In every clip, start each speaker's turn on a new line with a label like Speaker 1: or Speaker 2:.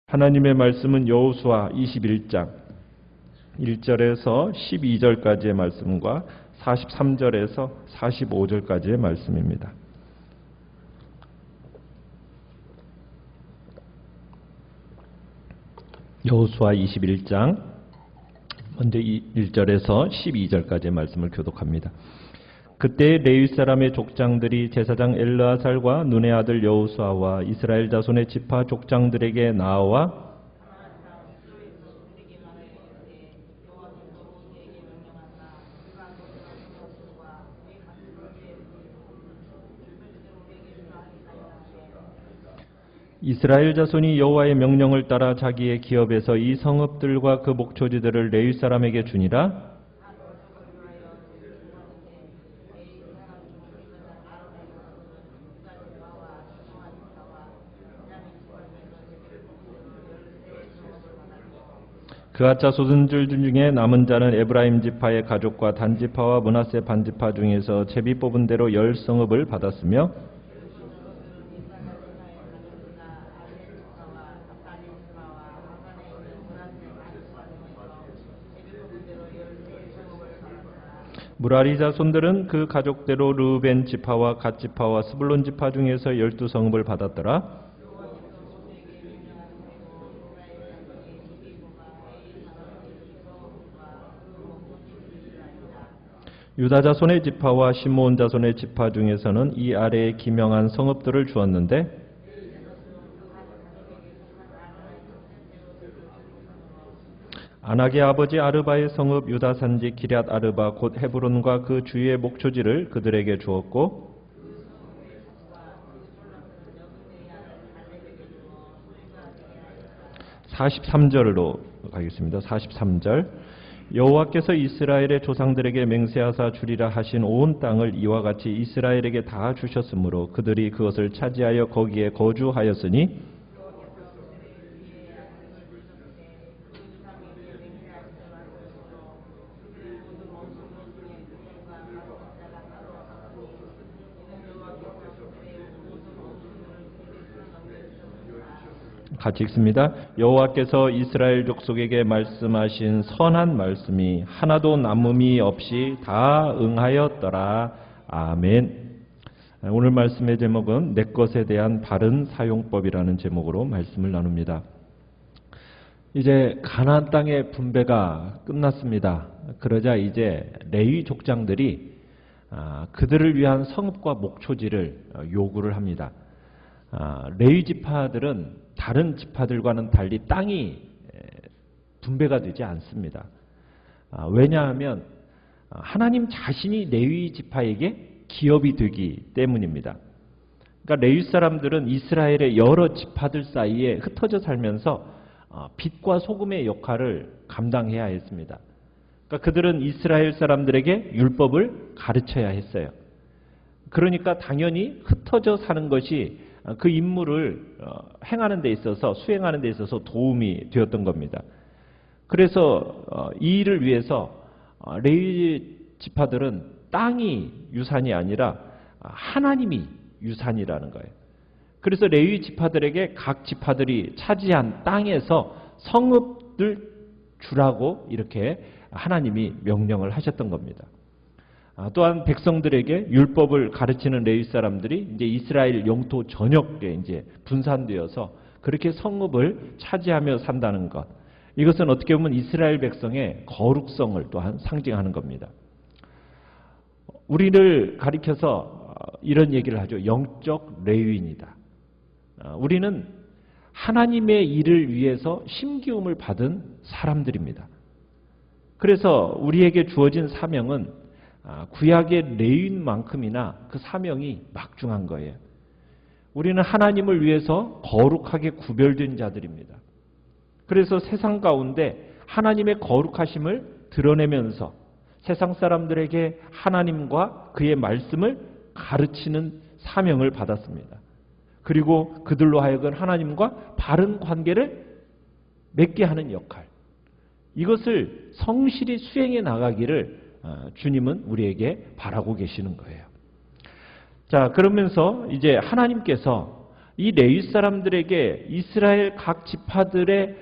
Speaker 1: 하나님의 말씀은 여호수아 21장 1절에서 12절까지의 말씀과 43절에서 45절까지의 말씀입니다. 여호수아 21장 먼저 1절에서 12절까지의 말씀을 교독합니다. 그때 레위 사람의 족장들이 제사장 엘르아살과 눈의 아들 여호수아와 이스라엘 자손의 지파 족장들에게 나와 이스라엘 자손이 여호와의 명령을 따라 자기의 기업에서 이 성읍들과 그 목초지들을 레위 사람에게 주니라. 그앗 자손들 중에 남은 자는 에브라임 지파의 가족과 단지파와 므낫세 반지파 중에서 제비 뽑은 대로 10성읍을 받았으며 무라리 자손들은 그 가족대로 르우벤 지파와 갓 지파와 스불론 지파 중에서 12성읍을 받았더라. 유다 자손의 지파와 시므온 자손의 지파 중에서는 이 아래에 기명한 성읍들을 주었는데 아낙의 아버지 아르바의 성읍 유다 산지 기럇 아르바 곧 헤브론과 그 주위의 목초지를 그들에게 주었고 43절로 가겠습니다. 43절 여호와께서 이스라엘의 조상들에게 맹세하사 주리라 하신 온 땅을 이와 같이 이스라엘에게 다 주셨으므로 그들이 그것을 차지하여 거기에 거주하였으니 같이 읽습니다. 여호와께서 이스라엘 족속에게 말씀하신 선한 말씀이 하나도 남음이 없이 다 응하였더라. 아멘. 오늘 말씀의 제목은 내 것에 대한 바른 사용법이라는 제목으로 말씀을 나눕니다. 이제 가나안 땅의 분배가 끝났습니다. 그러자 이제 레위 족장들이 그들을 위한 성읍과 목초지를 요구를 합니다. 레위 지파들은 다른 지파들과는 달리 땅이 분배가 되지 않습니다. 왜냐하면 하나님 자신이 레위 지파에게 기업이 되기 때문입니다. 그러니까 레위 사람들은 이스라엘의 여러 지파들 사이에 흩어져 살면서 빛과 소금의 역할을 감당해야 했습니다. 그러니까 그들은 이스라엘 사람들에게 율법을 가르쳐야 했어요. 그러니까 당연히 흩어져 사는 것이 그 임무를 행하는 데 있어서 수행하는 데 있어서 도움이 되었던 겁니다. 그래서 이 일을 위해서 레위 지파들은 땅이 유산이 아니라 하나님이 유산이라는 거예요. 그래서 레위 지파들에게 각 지파들이 차지한 땅에서 성읍을 주라고 이렇게 하나님이 명령을 하셨던 겁니다. 또한 백성들에게 율법을 가르치는 레위 사람들이 이제 이스라엘 영토 전역에 이제 분산되어서 그렇게 성읍을 차지하며 산다는 것. 이것은 어떻게 보면 이스라엘 백성의 거룩성을 또한 상징하는 겁니다. 우리를 가리켜서 이런 얘기를 하죠. 영적 레위인이다. 우리는 하나님의 일을 위해서 심기움을 받은 사람들입니다. 그래서 우리에게 주어진 사명은 구약의 레위인만큼이나 그 사명이 막중한 거예요. 우리는 하나님을 위해서 거룩하게 구별된 자들입니다. 그래서 세상 가운데 하나님의 거룩하심을 드러내면서 세상 사람들에게 하나님과 그의 말씀을 가르치는 사명을 받았습니다. 그리고 그들로 하여금 하나님과 바른 관계를 맺게 하는 역할, 이것을 성실히 수행해 나가기를 주님은 우리에게 바라고 계시는 거예요. 자, 그러면서 이제 하나님께서 이 레위 사람들에게 이스라엘 각 지파들의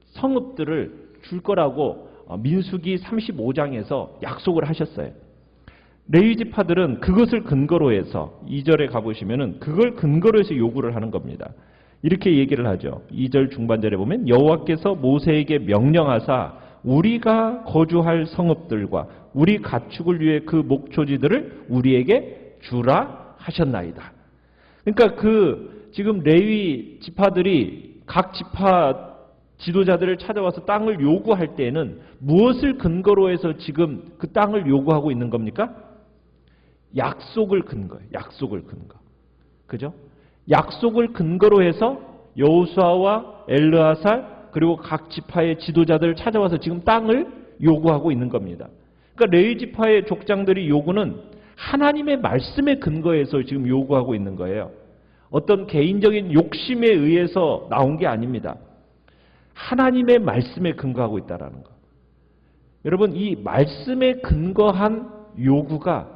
Speaker 1: 성읍들을 줄 거라고 민수기 35장에서 약속을 하셨어요. 레위 지파들은 그것을 근거로 해서 2절에 가보시면은 그걸 근거로 해서 요구를 하는 겁니다. 이렇게 얘기를 하죠. 2절 중반절에 보면 여호와께서 모세에게 명령하사 우리가 거주할 성읍들과 우리 가축을 위해 그 목초지들을 우리에게 주라 하셨나이다. 그러니까 지금 레위 지파들이 각 지파 지도자들을 찾아와서 땅을 요구할 때에는 무엇을 근거로 해서 지금 그 땅을 요구하고 있는 겁니까? 약속을 근거예요. 약속을 근거. 그죠? 약속을 근거로 해서 여호수아와 엘르아살 그리고 각 지파의 지도자들을 찾아와서 지금 땅을 요구하고 있는 겁니다. 그러니까 레위 지파의 족장들이 요구는 하나님의 말씀에 근거해서 지금 요구하고 있는 거예요. 어떤 개인적인 욕심에 의해서 나온 게 아닙니다. 하나님의 말씀에 근거하고 있다는 거. 여러분, 이 말씀에 근거한 요구가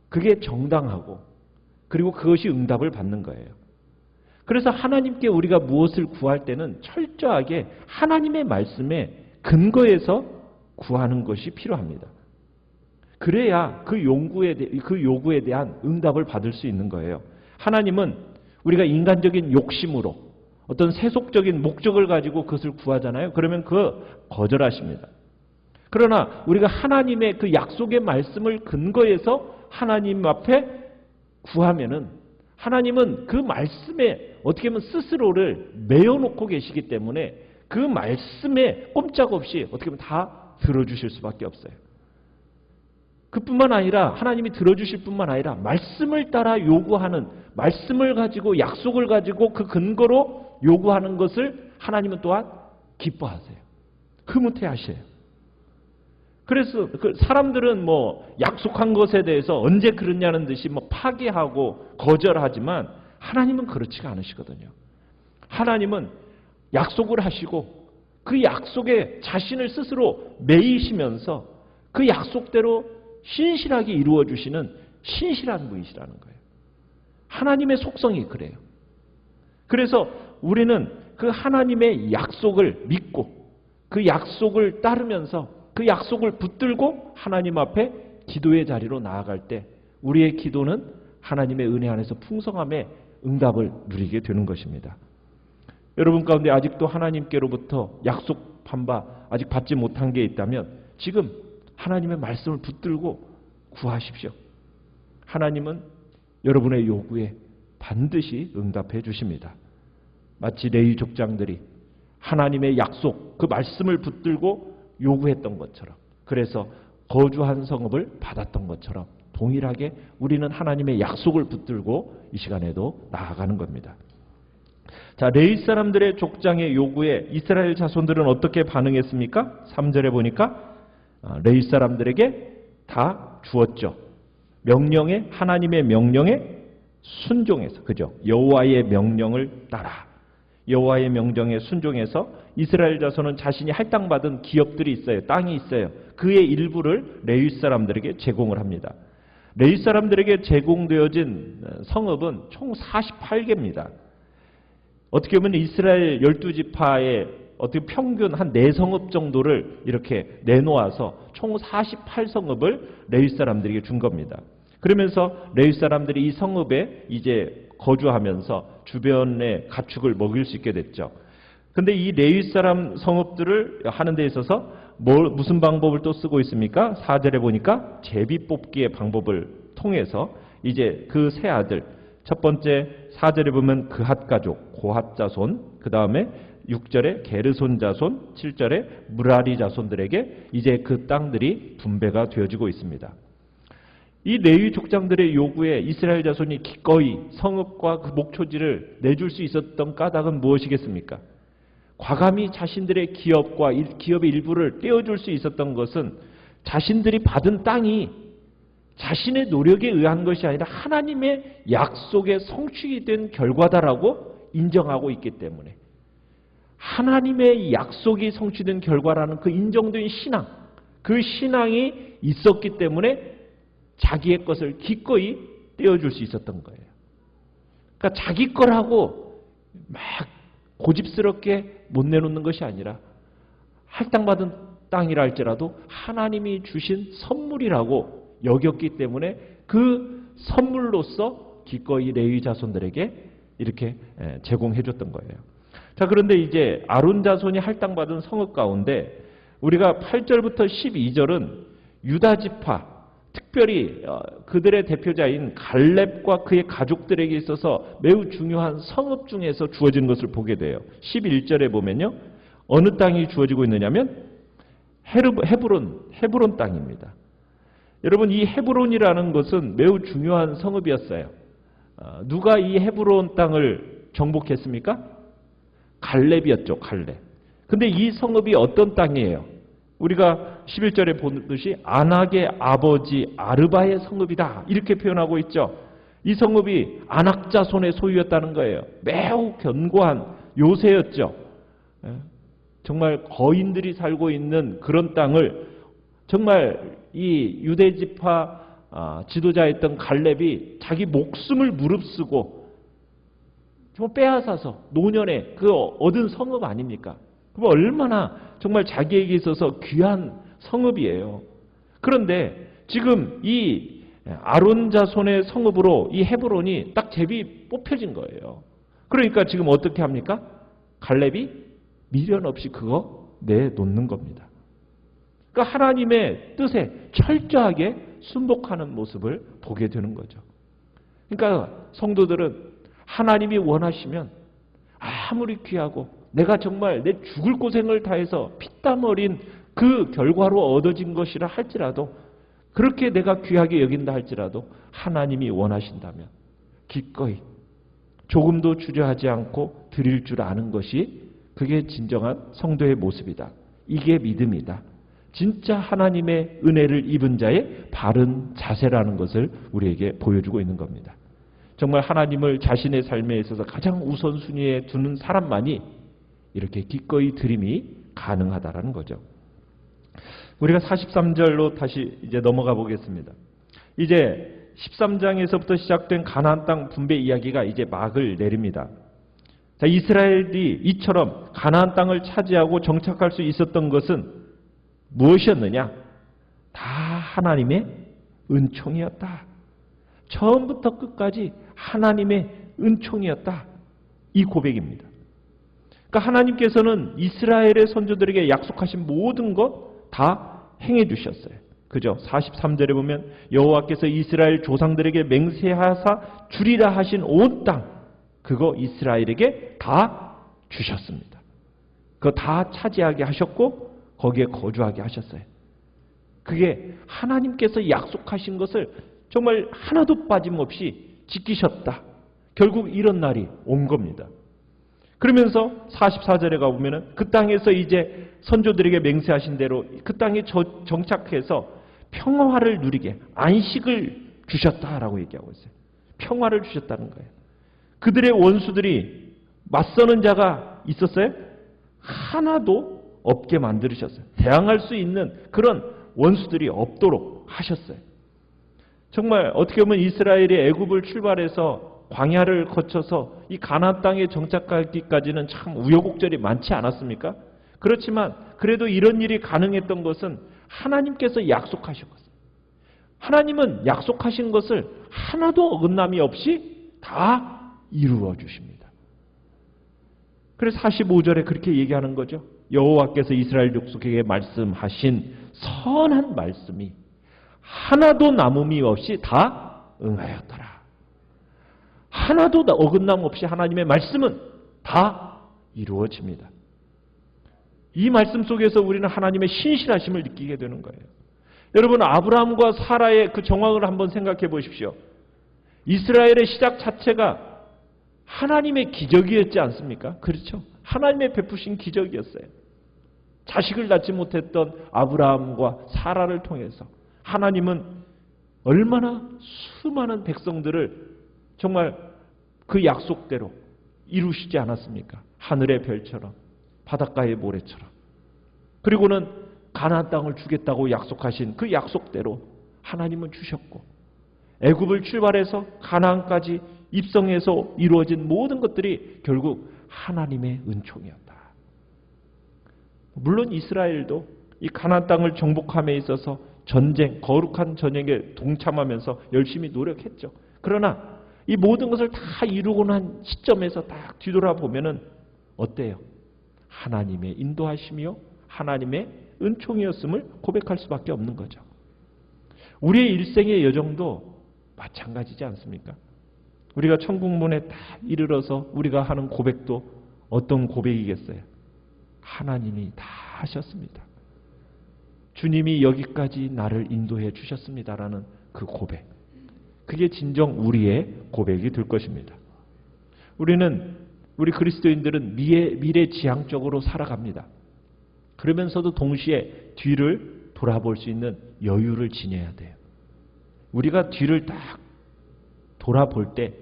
Speaker 1: 그게 정당하고 그리고 그것이 응답을 받는 거예요. 그래서 하나님께 우리가 무엇을 구할 때는 철저하게 하나님의 말씀에 근거해서 구하는 것이 필요합니다. 그래야 그 요구에 대한 응답을 받을 수 있는 거예요. 하나님은 우리가 인간적인 욕심으로 어떤 세속적인 목적을 가지고 그것을 구하잖아요. 그러면 그거 거절하십니다. 그러나 우리가 하나님의 그 약속의 말씀을 근거해서 하나님 앞에 구하면은 하나님은 그 말씀에 어떻게 보면 스스로를 메어놓고 계시기 때문에 그 말씀에 꼼짝없이 어떻게 보면 다 들어주실 수밖에 없어요. 그뿐만 아니라 하나님이 들어주실 뿐만 아니라 말씀을 따라 요구하는 말씀을 가지고 약속을 가지고 그 근거로 요구하는 것을 하나님은 또한 기뻐하세요. 흐뭇해하셔요. 그래서 사람들은 약속한 것에 대해서 언제 그러냐는 듯이 파기하고 거절하지만 하나님은 그렇지가 않으시거든요. 하나님은 약속을 하시고 그 약속에 자신을 스스로 매이시면서 그 약속대로 신실하게 이루어 주시는 신실한 분이시라는 거예요. 하나님의 속성이 그래요. 그래서 우리는 그 하나님의 약속을 믿고 그 약속을 따르면서 그 약속을 붙들고 하나님 앞에 기도의 자리로 나아갈 때 우리의 기도는 하나님의 은혜 안에서 풍성함의 응답을 누리게 되는 것입니다. 여러분 가운데 아직도 하나님께로부터 약속한 바 아직 받지 못한 게 있다면 지금 하나님의 말씀을 붙들고 구하십시오. 하나님은 여러분의 요구에 반드시 응답해 주십니다. 마치 레위 족장들이 하나님의 약속, 그 말씀을 붙들고 요구했던 것처럼, 그래서 거주한 성읍을 받았던 것처럼 동일하게 우리는 하나님의 약속을 붙들고 이 시간에도 나아가는 겁니다. 자, 레위 사람들의 족장의 요구에 이스라엘 자손들은 어떻게 반응했습니까? 3절에 보니까 레위 사람들에게 다 주었죠. 하나님의 명령에 순종해서, 그죠? 여호와의 명령을 따라 여호와의 명령에 순종해서 이스라엘 자손은 자신이 할당받은 기업들이 있어요. 땅이 있어요. 그의 일부를 레위 사람들에게 제공을 합니다. 레위 사람들에게 제공되어진 성읍은 총 48개입니다. 어떻게 보면 이스라엘 12지파의 어떻게 평균 한 4성읍 정도를 이렇게 내놓아서 총 48성읍을 레위 사람들에게 준 겁니다. 그러면서 레위 사람들이 이 성읍에 이제 거주하면서 주변의 가축을 먹일 수 있게 됐죠. 근데 이 레위 사람 성읍들을 하는 데 있어서 무슨 방법을 또 쓰고 있습니까? 4절에 보니까 제비 뽑기의 방법을 통해서 이제 그 세 아들, 첫 번째 4절에 보면 그핫 가족, 고핫 자손, 그 다음에 6절에 게르손 자손, 7절에 무라리 자손들에게 이제 그 땅들이 분배가 되어지고 있습니다. 이 레위 족장들의 요구에 이스라엘 자손이 기꺼이 성읍과 그 목초지를 내줄 수 있었던 까닭은 무엇이겠습니까? 과감히 자신들의 기업과 기업의 일부를 떼어줄 수 있었던 것은 자신들이 받은 땅이 자신의 노력에 의한 것이 아니라 하나님의 약속에 성취가 된 결과다라고 인정하고 있기 때문에, 하나님의 약속이 성취된 결과라는 그 인정된 신앙, 그 신앙이 있었기 때문에 자기의 것을 기꺼이 떼어줄 수 있었던 거예요. 그러니까 자기 거라고 막 고집스럽게 못 내놓는 것이 아니라 할당받은 땅이라 할지라도 하나님이 주신 선물이라고 여겼기 때문에 그 선물로서 기꺼이 레위 자손들에게 이렇게 제공해 줬던 거예요. 자, 그런데 이제 아론 자손이 할당받은 성읍 가운데 우리가 8절부터 12절은 유다 지파, 특별히 그들의 대표자인 갈렙과 그의 가족들에게 있어서 매우 중요한 성읍 중에서 주어진 것을 보게 돼요. 11절에 보면요. 어느 땅이 주어지고 있느냐면 헤브론 땅입니다. 여러분, 이 헤브론이라는 것은 매우 중요한 성읍이었어요. 누가 이 헤브론 땅을 정복했습니까? 갈렙이었죠, 갈렙. 근데 이 성읍이 어떤 땅이에요? 우리가 11절에 보듯이 아낙의 아버지 아르바의 성읍이다, 이렇게 표현하고 있죠. 이 성읍이 아낙 자손의 소유였다는 거예요. 매우 견고한 요새였죠. 정말 거인들이 살고 있는 그런 땅을 정말 이 유대 지파 지도자였던 갈렙이 자기 목숨을 무릅쓰고 정말 빼앗아서 노년에 그 얻은 성읍 아닙니까? 그럼 얼마나 정말 자기에게 있어서 귀한 성읍이에요. 그런데 지금 이 아론 자손의 성읍으로 이 헤브론이 딱 제비 뽑혀진 거예요. 그러니까 지금 어떻게 합니까? 갈렙이 미련 없이 그거 내놓는 겁니다. 그러니까 하나님의 뜻에 철저하게 순복하는 모습을 보게 되는 거죠. 그러니까 성도들은 하나님이 원하시면 아무리 귀하고 내가 정말 내 죽을 고생을 다해서 피땀 어린 그 결과로 얻어진 것이라 할지라도, 그렇게 내가 귀하게 여긴다 할지라도 하나님이 원하신다면 기꺼이 조금도 주저하지 않고 드릴 줄 아는 것이 그게 진정한 성도의 모습이다. 이게 믿음이다. 진짜 하나님의 은혜를 입은 자의 바른 자세라는 것을 우리에게 보여주고 있는 겁니다. 정말 하나님을 자신의 삶에 있어서 가장 우선순위에 두는 사람만이 이렇게 기꺼이 드림이 가능하다라는 거죠. 우리가 43절로 다시 이제 넘어가 보겠습니다. 이제 13장에서부터 시작된 가나안 땅 분배 이야기가 이제 막을 내립니다. 자, 이스라엘이 이처럼 가나안 땅을 차지하고 정착할 수 있었던 것은 무엇이었느냐? 다 하나님의 은총이었다. 처음부터 끝까지 하나님의 은총이었다. 이 고백입니다. 그러니까 하나님께서는 이스라엘의 선조들에게 약속하신 모든 것 다 행해 주셨어요. 그죠? 43절에 보면 여호와께서 이스라엘 조상들에게 맹세하사 주리라 하신 온 땅, 그거 이스라엘에게 다 주셨습니다. 그거 다 차지하게 하셨고 거기에 거주하게 하셨어요. 그게 하나님께서 약속하신 것을 정말 하나도 빠짐없이 지키셨다. 결국 이런 날이 온 겁니다. 그러면서 44절에 가보면은 그 땅에서 이제 선조들에게 맹세하신 대로 그 땅에 정착해서 평화를 누리게 안식을 주셨다라고 얘기하고 있어요. 평화를 주셨다는 거예요. 그들의 원수들이 맞서는 자가 있었어요? 하나도 없게 만들으셨어요. 대항할 수 있는 그런 원수들이 없도록 하셨어요. 정말 어떻게 보면 이스라엘이 애굽을 출발해서 광야를 거쳐서 이 가나안 땅에 정착하기까지는 참 우여곡절이 많지 않았습니까? 그렇지만 그래도 이런 일이 가능했던 것은 하나님께서 약속하셨거든요. 하나님은 약속하신 것을 하나도 어긋남이 없이 다 이루어 주십니다. 그래서 45절에 그렇게 얘기하는 거죠. 여호와께서 이스라엘 족속에게 말씀하신 선한 말씀이 하나도 남음이 없이 다 응하였더라. 하나도 어긋남 없이 하나님의 말씀은 다 이루어집니다. 이 말씀 속에서 우리는 하나님의 신실하심을 느끼게 되는 거예요. 여러분, 아브라함과 사라의 그 정황을 한번 생각해 보십시오. 이스라엘의 시작 자체가 하나님의 기적이었지 않습니까? 그렇죠? 하나님의 베푸신 기적이었어요. 자식을 낳지 못했던 아브라함과 사라를 통해서 하나님은 얼마나 수많은 백성들을 정말 그 약속대로 이루시지 않았습니까? 하늘의 별처럼 바닷가의 모래처럼. 그리고는 가나안 땅을 주겠다고 약속하신 그 약속대로 하나님은 주셨고 애굽을 출발해서 가나안까지 입성에서 이루어진 모든 것들이 결국 하나님의 은총이었다. 물론 이스라엘도 이 가나안 땅을 정복함에 있어서 전쟁, 거룩한 전쟁에 동참하면서 열심히 노력했죠. 그러나 이 모든 것을 다 이루고 난 시점에서 딱 뒤돌아보면은 어때요? 하나님의 인도하심이요, 하나님의 은총이었음을 고백할 수밖에 없는 거죠. 우리의 일생의 여정도 마찬가지지 않습니까? 우리가 천국문에 다 이르러서 우리가 하는 고백도 어떤 고백이겠어요? 하나님이 다 하셨습니다. 주님이 여기까지 나를 인도해 주셨습니다라는 그 고백. 그게 진정 우리의 고백이 될 것입니다. 우리 그리스도인들은 미래지향적으로 살아갑니다. 그러면서도 동시에 뒤를 돌아볼 수 있는 여유를 지녀야 돼요. 우리가 뒤를 딱 돌아볼 때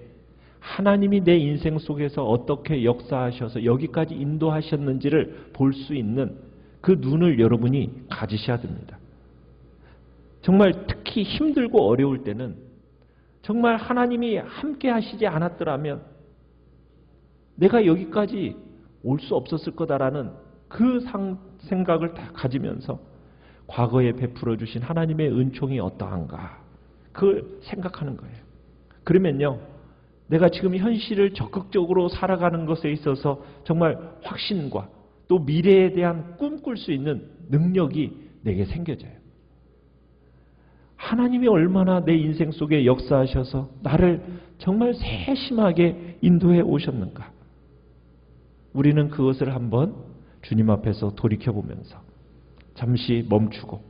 Speaker 1: 하나님이 내 인생 속에서 어떻게 역사하셔서 여기까지 인도하셨는지를 볼 수 있는 그 눈을 여러분이 가지셔야 됩니다. 정말 특히 힘들고 어려울 때는 정말 하나님이 함께 하시지 않았더라면 내가 여기까지 올 수 없었을 거다라는 그 생각을 다 가지면서 과거에 베풀어 주신 하나님의 은총이 어떠한가 그걸 생각하는 거예요. 그러면요, 내가 지금 현실을 적극적으로 살아가는 것에 있어서 정말 확신과 또 미래에 대한 꿈꿀 수 있는 능력이 내게 생겨져요. 하나님이 얼마나 내 인생 속에 역사하셔서 나를 정말 세심하게 인도해 오셨는가. 우리는 그것을 한번 주님 앞에서 돌이켜보면서 잠시 멈추고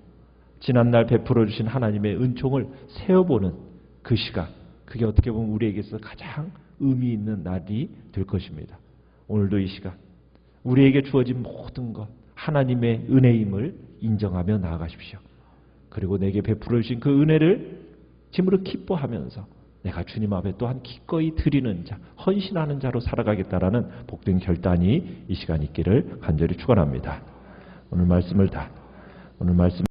Speaker 1: 지난날 베풀어 주신 하나님의 은총을 세어보는 그 시간, 그게 어떻게 보면 우리에게서 가장 의미 있는 날이 될 것입니다. 오늘도 이 시간 우리에게 주어진 모든 것 하나님의 은혜임을 인정하며 나아가십시오. 그리고 내게 베풀어 주신 그 은혜를 짐으로 기뻐하면서 내가 주님 앞에 또한 기꺼이 드리는 자, 헌신하는 자로 살아가겠다라는 복된 결단이 이 시간 있기를 간절히 축원합니다. 오늘 말씀